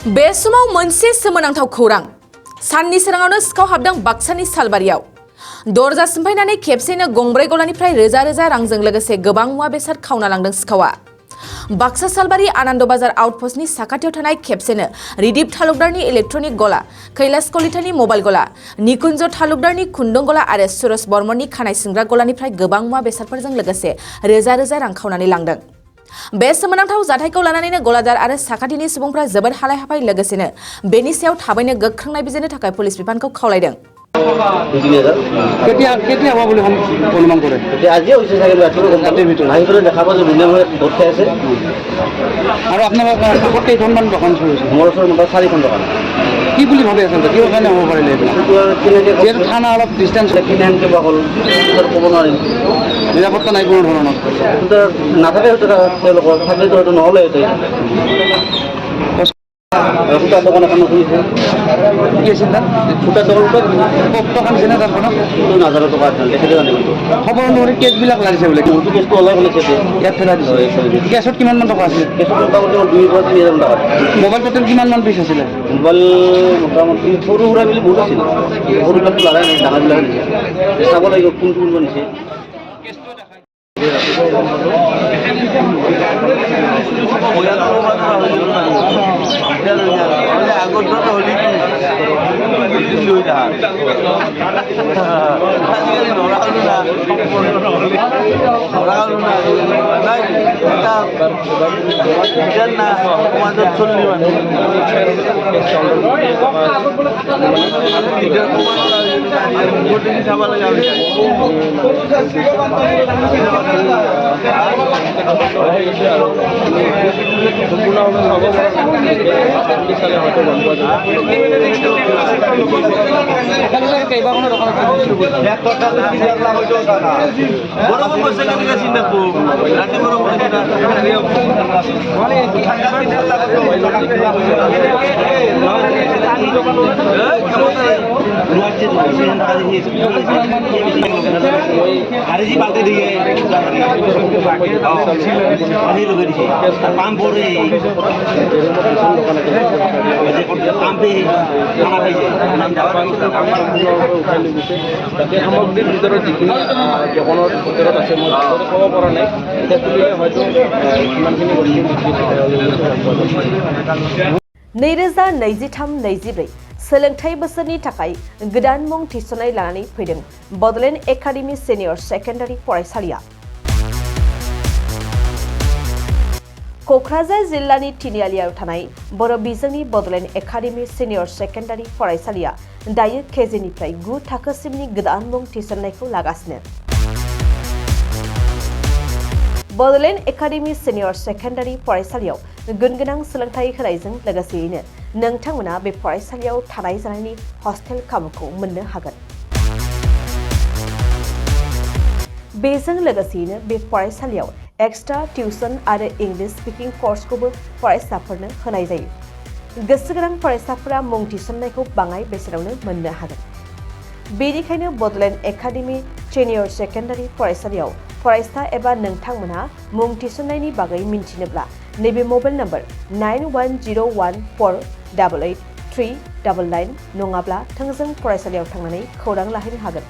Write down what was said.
बे समाव मोनसे सोमोनांथाव खौरां साननि सोराङावनो सिखाव हाबदों बाक्सानि सालबारियाव दरजा सिमफायनानै खेबसेनो गंब्रै गलानिफ्राय रोजा रोजा रांजों लोगोसे गोबां मुवा बेसाद खावना लांदों सिखावा बाक्सा सालबारि आनन्द बाजार आउटपोस्टनि साखाथियाव थानाय खेबसेनो रिदिप तालुकदारनि इलेक्ट्रनिक गला कैलाश कलितानि मबाइल गला निकुंज तालुकदारनि खुन्दुं गला आरो सुरज बर्मननि खानाय सिनग्रा गलानिफ्राय गोबां मुवा बेसादफोरजों लोगोसे रोजा रोजा रां खावनानै लांदों बे सोमोनांथाव जाथायखौ लानानैनो गलादार आरो साखाथिनि सुबुंफ्रा जोबोद हालाय हाफाय लोगोसेनो बेनि सायाव थाबैनो गोख्रों नायबिजिरनो थाखाय पुलिस बिफानखौ खावलायदों কেতিয়া হ'ব বুলি অনুমান কৰে আজি হৈছে চাগে ৰাতিৰ ভিতৰত আহি পেলাই দেখা পাইছোঁ ধুনীয়া গোট খাই আছে আৰু আপোনালোকৰ কাষত কেইখনমান দোকান চলিছে মোৰ ওচৰত মোটা 4খন দোকান কি বুলি ভাবি আছেন কিহৰ কাৰণে হ'ব পাৰিলে যিহেতু থানা অলপ ডিষ্টেঞ্চ কিমান কিবা হ'ল ক'ব নোৱাৰিম নিৰাপত্তা নাই কোনো ধৰণৰ নাথাকে হয়তো তেওঁলোকৰ থাকিলেতো হয়তো নহ'লে ফুটাৰ দোকান এখন খুলিছে কি আছিল তাত ফুটাৰ দোকান দোকান আছে নে তাত কোনো 2,000 টকা আছিল তেখেতে জানিব খবৰ অনুসৰি কেছবিলাক লাগিছে বোলে মোৰতো কেছটো ওলাই পেলাইছে ইয়াত পেলাই দিছে কেছত কিমানমান টকা আছিল কেছটো মোটামুটি 2,000 টকা মোবাইল টোটেল কিমানমান পিচ আছিলে মোবাইল মোটামুটি সৰু সুৰা বুলি বহুত আছিল সৰুবিলাকতো লাগাই নাই ডাঙৰবিলাক দিছে চাব লাগিব কোনটো কোনটো নিছে সামগ্ৰীৰ ভিতৰত যিখিনি দোকানৰ ভিতৰত আছে মই ক'ব পৰা নাই এতিয়া হয়তো ইমানখিনি नैरोजा 23-24 सोलोंथाइ बोसोरनि थाखाय गोदान मुं थिसननाय लानानै फैदों बडलेण्ड एकाडेमि सिनियर सेकेन्डारि फरायसालिया क'क्राझार जिल्लानि तिनिआलियाव थानाय बर' बिजोंनि बडलेण्ड एकाडेमि सिनियर सेकेन्डारि फरायसालिया दायो केजिनिफ्राय 9 थाखोसिमनि गोदान मुं थिसननायखौ लागासिनो बडलेण्ड एकाडेमि सिनियर सेकेन्डारि फरायसालियाव गुनगोनां सोलोंथाइ होनायजों लोगोसेयैनो नोंथांमोना बे फरायसालियाव थानाय जानायनि हस्टेल खाबुखौ मोननो हागोन बेजों लोगोसेयैनो बे फरायसालियाव एक्सट्रा टिउसन आरो इंलिश स्पीकिंग कर्सखौबो फरायसाफोरनो होनाय जायो गोसो गोनां फरायसाफोरा मुं थिसननायखौ बाङाय बेसेनावनो मोननो हागोन बेनिखायनो बडलेण्ड एकाडेमि सिनियर सेकेन्डारि फरायसालियाव फरायसा एबा नोंथांमोना मुं थिसननायनि बागै मिन्थिनोब्ला नैबे मबाइल नम्बर 9101488399 नङाब्ला थोंजों फरायसालियाव थांनानै खौरां लाहैनो हागोन